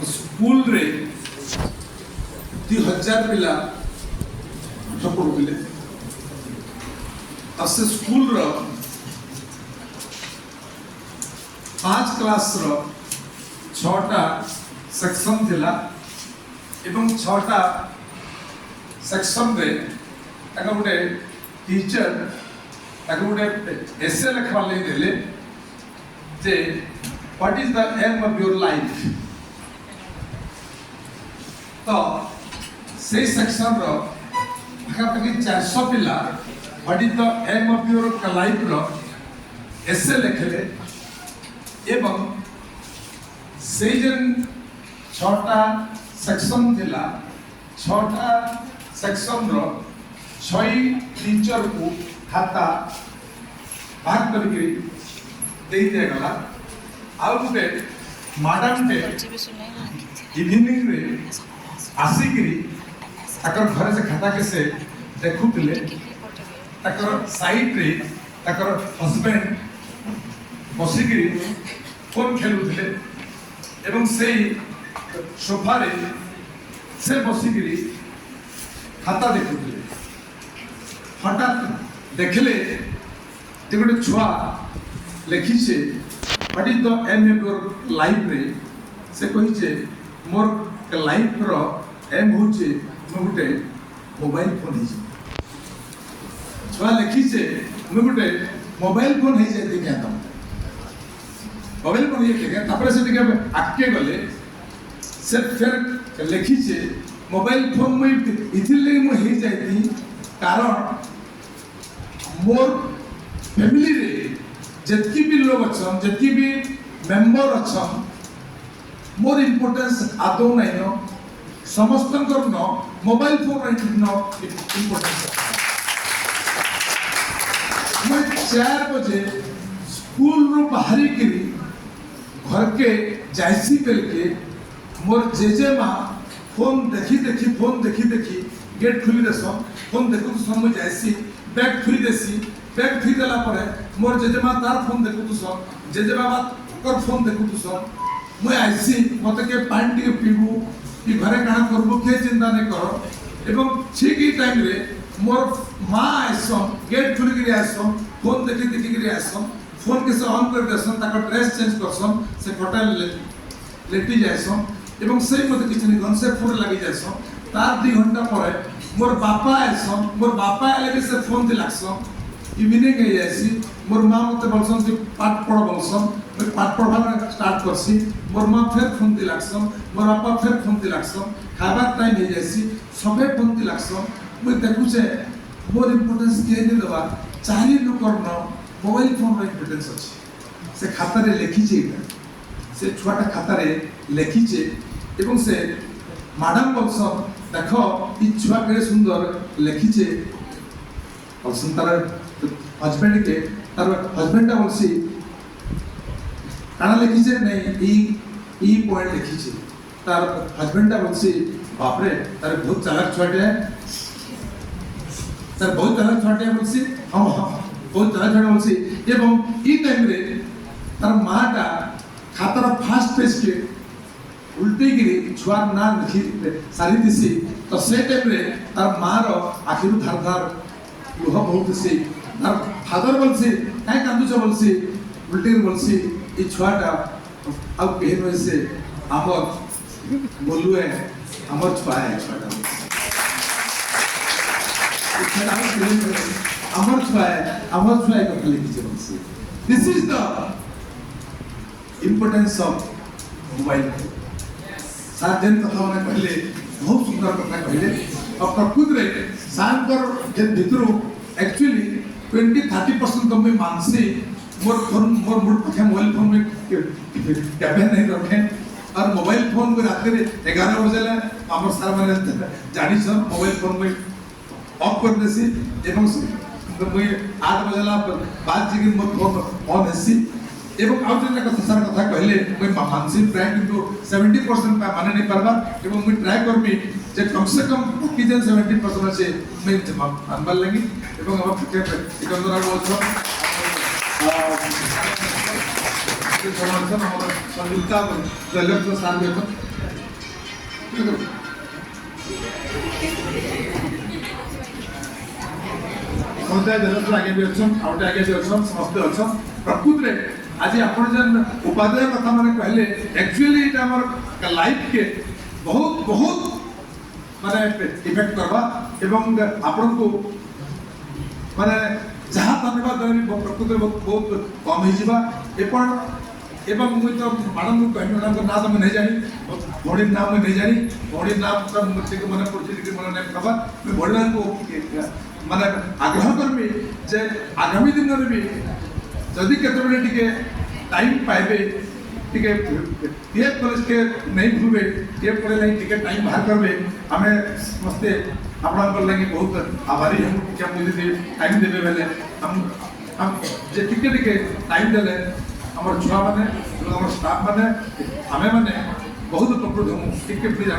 School रे 2000 पिला पाठ पढ़ुले आ से स्कूल रो 5 क्लास रो 6टा सेक्शन थिला एवं 6टा सेक्शन रे ताका गोटे टीचर ताका गोटे एसे लिखवा ले देले जे what is the aim of your life. तो से सेक्शन रो पाखापाखि 400 पिला what is the aim of your life रो एसे लिखले एवं से जन 6टा सेक्शन थिला 6टा सेक्शन रो 6 टीचर को खाता भाग करके दे दिया गला आउ गुटे मैडम टे इवनिंग रे आसिकरी ताकर घर से खाता के से देखुतले ताकर साइड रे ताकर हस्बैंड बसिकरी फोन खेलुतले एवं से सोफा रे से बसिकरी खाता देखुतले हठात देखले जे गोटे छुआ लिखी छे what is the aim of your life रे से कहि छे मोर लाइफ रो एम होचे मो गोटे मोबाइल फोन हिजे छुआ लिखी छे मो गोटे मोबाइल फोन हिजे देखा त मोबाइल फोन हिजे देखा तापर से देखा आके गले से फिर लिखी छे मोबाइल फोन में इथिले मो हि जाईती कारण मोर फैमिली रे जतकी भी लोग अच्छन जतकी भी मेंबर अच्छन मोर इंपोर्टेंस आदो नहीं नो समस्त न मोबाइल फोन नो इंपोर्टेंस मैं 4 बजे स्कूल रो बाहरी करी घर के जाइसी करके मोर जेजेमा फोन देखी गेट खुली देसो फोन देखु तो समय जाइसी बैग खुली देसी बैग खुली देला परे मोर जेजेमा तार फोन देखु तो सब जेजेमा कर फोन देखु तो सब मैं आइसी मते के पानी के पीबू कि घरे काना करबो के चिंता नहीं करो एवं ठीक ही टाइम रे मोर मां आइसो गेट खुली के आइसो फोन देखी के आइसो फोन के से ऑन कर देसो ताको ड्रेस चेंज करसो से होटल लेटी जाइसो एवं से मते किछ नहीं गन से फोन लागि जाइसो तार 2 घंटा परे मोर बापा आइसो मोर बापा आले के से फोन दे लागसो इवनिंग है जाइसी मोर मां मते बोलसन कि पाठ पढ़ बोलसन मैं पाठ पढ़वा स्टार्ट करसी मोर मां फिर फोन दे लागसो मोर बापा फिर फोन दे लागसो खाबा टाइम है जाइसी सबे फोन दे लागसो मैं देखु से मोर इंपोर्टेंस के नहीं दबा चारि लोकर न मोबाइल फोन रो इंपोर्टेंस अछि से खाता रे लिखि छै से छुआटा खाता रे लिखि छै एवं से मैडम बोलसन देखो ई छुआ के सुंदर लिखि छै और सुंदर हस्बैंड के तार हस्बैंड बोलसी काना लिखि छै नहीं ई पॉइंट लिखि छै तार हस्बैंड बोलसी बाप रे तार बहुत चालाक छुआटे है तार बहुत चालाक छुआटे बोलसी हां बहुत चालाक छुआटे बोलसी एवं ई टाइम रे तार माटा खातार फास्ट पेज के उल्टी गिरी छुआ ना लिखि सारी दिसी तो से टाइम रे तार मां रो आखिर धार धार लुह बहुत से तार फादर बोलसी काई कांदुछ बोलसी उल्टी बोलसी ई छुआटा अब केहन वैसे हमर बोलुए हमर छुआ है छुआटा हमर छुआ को लिखि छै बोलसी this is the importance of mobile साजन कथा मैंने कहले बहुत सुंदर कथा कहले और प्रकृति रे सांकर जे भितरु एक्चुअली 20-30% तो मैं मानसी मोर मूड पखे मोबाइल फोन में कैबिन नहीं रखे और मोबाइल फोन को रात रे 11 बजे ले हमर सार माने जानी छ मोबाइल फोन में ऑफ कर देसी एवं मैं 8 बजे ला बाद जी मोर फोन ऑन हेसी एवं आउ जे कथा कहले मैं मानसी प्राय किंतु 70% माने नहीं परबा एवं मैं ट्राई करबी जे कम से कम कि जे 70% से मैं मानबा लगी एवं हम के सिकंदरा बोलछो संयुक्ता सार समस्त जनता आगे भी अच्छा आउटे आगे भी अच्छा समस्त अच्छा प्रकृत रे आज आपण जन उपाध्याय कथा माने कहले एक्चुअली इटा हमर लाइफ के बहुत बहुत माने इफेक्ट करबा एवं आपण को माने जहाँ धन्यवाद देवी प्रकृत रे बहुत कम हो जिबा एवं मुझे तो मैडम को कहमी मैडम ना तो नहीं जानी भोड़ी नाम में नहीं जानी भोड़ी नाम का मुझे मन पड़ी मन नहीं खबर मैं भोड़ी को माने आग्रह करमी जे आगामी दिन में भी जदि केतबेले टिके टाइम पाइबे टिके पीएफ कॉलेज के नहीं भूलबे पीएफ कॉलेज नहीं टिके टाइम बाहर करबे हमें समस्ते आपन लगे बहुत आभारी हम क्या मुझे टाइम देबे बेले हम जे टिके टिके टाइम देले हमर छुआ माने हमर स्टाफ माने हमें माने बहुत प्रकृत हम टिके प्लीज